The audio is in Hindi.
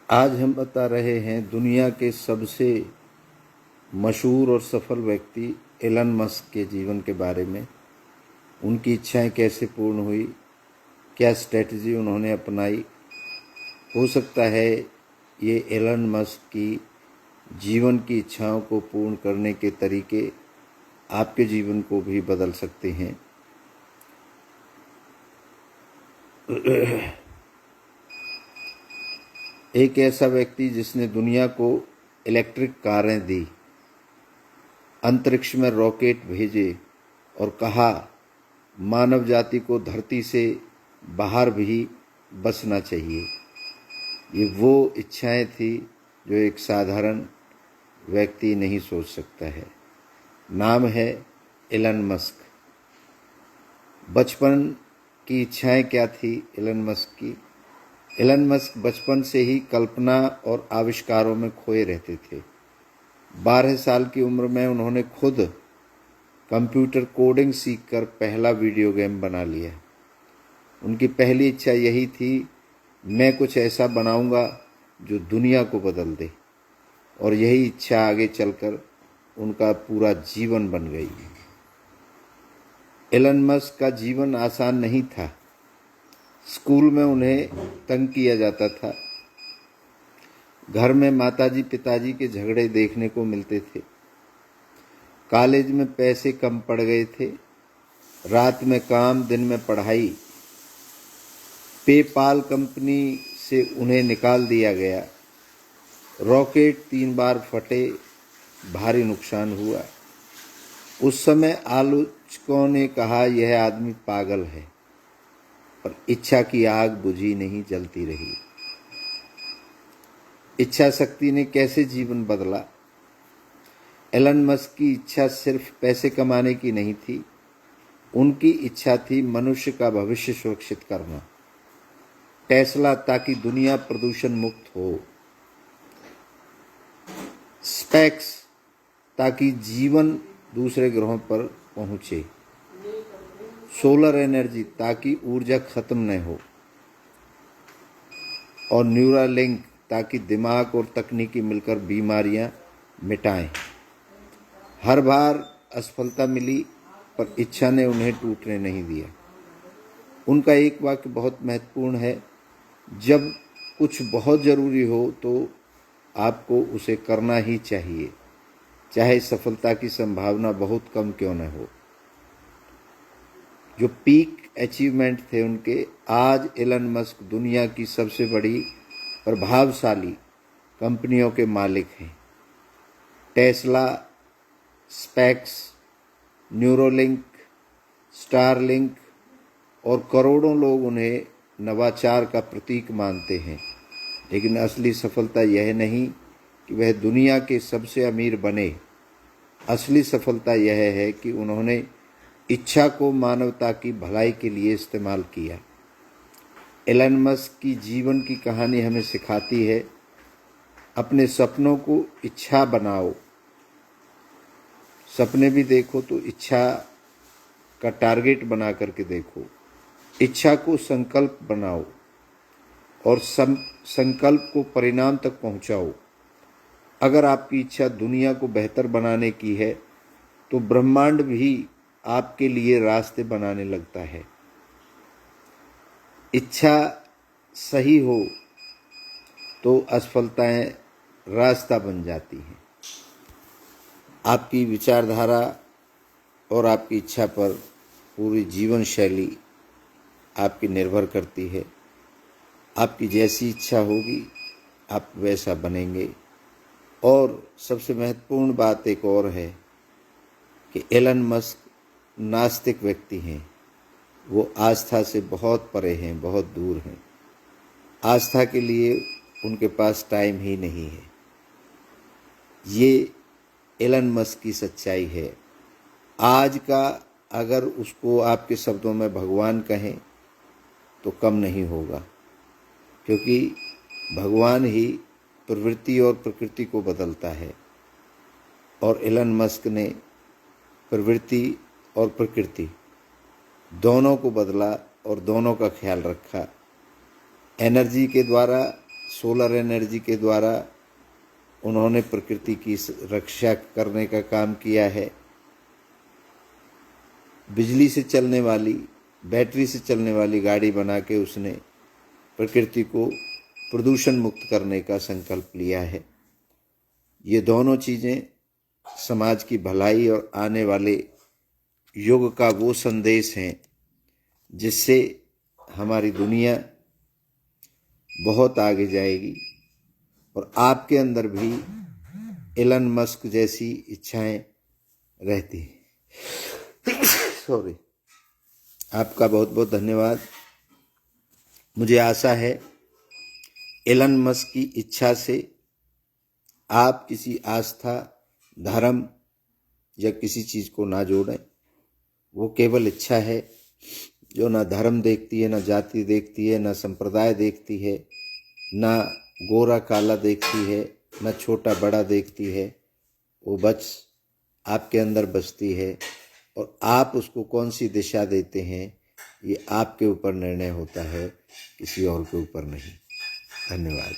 आज हम बता रहे हैं दुनिया के सबसे मशहूर और सफल व्यक्ति एलन मस्क के जीवन के बारे में। उनकी इच्छाएं कैसे पूर्ण हुई, क्या स्ट्रेटजी उन्होंने अपनाई। हो सकता है ये एलन मस्क की जीवन की इच्छाओं को पूर्ण करने के तरीके आपके जीवन को भी बदल सकते हैं। एक ऐसा व्यक्ति जिसने दुनिया को इलेक्ट्रिक कारें दी, अंतरिक्ष में रॉकेट भेजे और कहा मानव जाति को धरती से बाहर भी बसना चाहिए। ये वो इच्छाएं थी जो एक साधारण व्यक्ति नहीं सोच सकता है। नाम है एलन मस्क। बचपन की इच्छाएं क्या थी एलन मस्क की? एलन मस्क बचपन से ही कल्पना और आविष्कारों में खोए रहते थे। 12 साल की उम्र में उन्होंने खुद कंप्यूटर कोडिंग सीखकर पहला वीडियो गेम बना लिया। उनकी पहली इच्छा यही थी, मैं कुछ ऐसा बनाऊंगा जो दुनिया को बदल दे, और यही इच्छा आगे चलकर उनका पूरा जीवन बन गई। एलन मस्क का जीवन आसान नहीं था। स्कूल में उन्हें तंग किया जाता था। घर में माताजी पिताजी के झगड़े देखने को मिलते थे। कॉलेज में पैसे कम पड़ गए थे। रात में काम, दिन में पढ़ाई। पेपाल कंपनी से उन्हें निकाल दिया गया। रॉकेट 3 बार फटे, भारी नुकसान हुआ। उस समय आलोचकों ने कहा यह आदमी पागल है, पर इच्छा की आग बुझी नहीं, जलती रही। इच्छा शक्ति ने कैसे जीवन बदला? एलन मस्क की इच्छा सिर्फ पैसे कमाने की नहीं थी। उनकी इच्छा थी मनुष्य का भविष्य सुरक्षित करना। टेस्ला ताकि दुनिया प्रदूषण मुक्त हो। स्पेक्स ताकि जीवन दूसरे ग्रहों पर पहुंचे। सोलर एनर्जी ताकि ऊर्जा खत्म न हो। और न्यूरालिंक ताकि दिमाग और तकनीकी मिलकर बीमारियां मिटाएं। हर बार असफलता मिली, पर इच्छा ने उन्हें टूटने नहीं दिया। उनका एक वाक्य बहुत महत्वपूर्ण है, जब कुछ बहुत ज़रूरी हो तो आपको उसे करना ही चाहिए, चाहे सफलता की संभावना बहुत कम क्यों न हो। जो पीक अचीवमेंट थे उनके, आज एलन मस्क दुनिया की सबसे बड़ी प्रभावशाली कंपनियों के मालिक हैं। टेस्ला, स्पेक्स, न्यूरोलिंक, स्टारलिंक और करोड़ों लोग उन्हें नवाचार का प्रतीक मानते हैं। लेकिन असली सफलता यह नहीं कि वह दुनिया के सबसे अमीर बने। असली सफलता यह है कि उन्होंने इच्छा को मानवता की भलाई के लिए इस्तेमाल किया। एलन मस्क की जीवन की कहानी हमें सिखाती है, अपने सपनों को इच्छा बनाओ। सपने भी देखो तो इच्छा का टारगेट बना करके देखो। इच्छा को संकल्प बनाओ और संकल्प को परिणाम तक पहुंचाओ। अगर आपकी इच्छा दुनिया को बेहतर बनाने की है तो ब्रह्मांड भी आपके लिए रास्ते बनाने लगता है। इच्छा सही हो तो असफलताएं रास्ता बन जाती हैं। आपकी विचारधारा और आपकी इच्छा पर पूरी जीवन शैली आपकी निर्भर करती है। आपकी जैसी इच्छा होगी आप वैसा बनेंगे। और सबसे महत्वपूर्ण बात एक और है कि एलन मस्क नास्तिक व्यक्ति हैं। वो आस्था से बहुत परे हैं, बहुत दूर हैं। आस्था के लिए उनके पास टाइम ही नहीं है। ये एलन मस्क की सच्चाई है। आज का अगर उसको आपके शब्दों में भगवान कहें तो कम नहीं होगा, क्योंकि भगवान ही प्रवृत्ति और प्रकृति को बदलता है। और एलन मस्क ने प्रवृत्ति और प्रकृति दोनों को बदला और दोनों का ख्याल रखा। एनर्जी के द्वारा, सोलर एनर्जी के द्वारा उन्होंने प्रकृति की रक्षा करने का काम किया है। बिजली से चलने वाली, बैटरी से चलने वाली गाड़ी बना के उसने प्रकृति को प्रदूषण मुक्त करने का संकल्प लिया है। ये दोनों चीज़ें समाज की भलाई और आने वाले युग का वो संदेश हैं जिससे हमारी दुनिया बहुत आगे जाएगी। और आपके अंदर भी एलन मस्क जैसी इच्छाएं रहती हैं। सॉरी। आपका बहुत बहुत धन्यवाद। मुझे आशा है एलन मस्क की इच्छा से आप किसी आस्था, धर्म या किसी चीज़ को ना जोड़ें। वो केवल इच्छा है जो ना धर्म देखती है, ना जाति देखती है, ना संप्रदाय देखती है, ना गोरा काला देखती है, ना छोटा बड़ा देखती है। वो बस आपके अंदर बसती है और आप उसको कौन सी दिशा देते हैं ये आपके ऊपर निर्णय होता है, किसी और के ऊपर नहीं। धन्यवाद।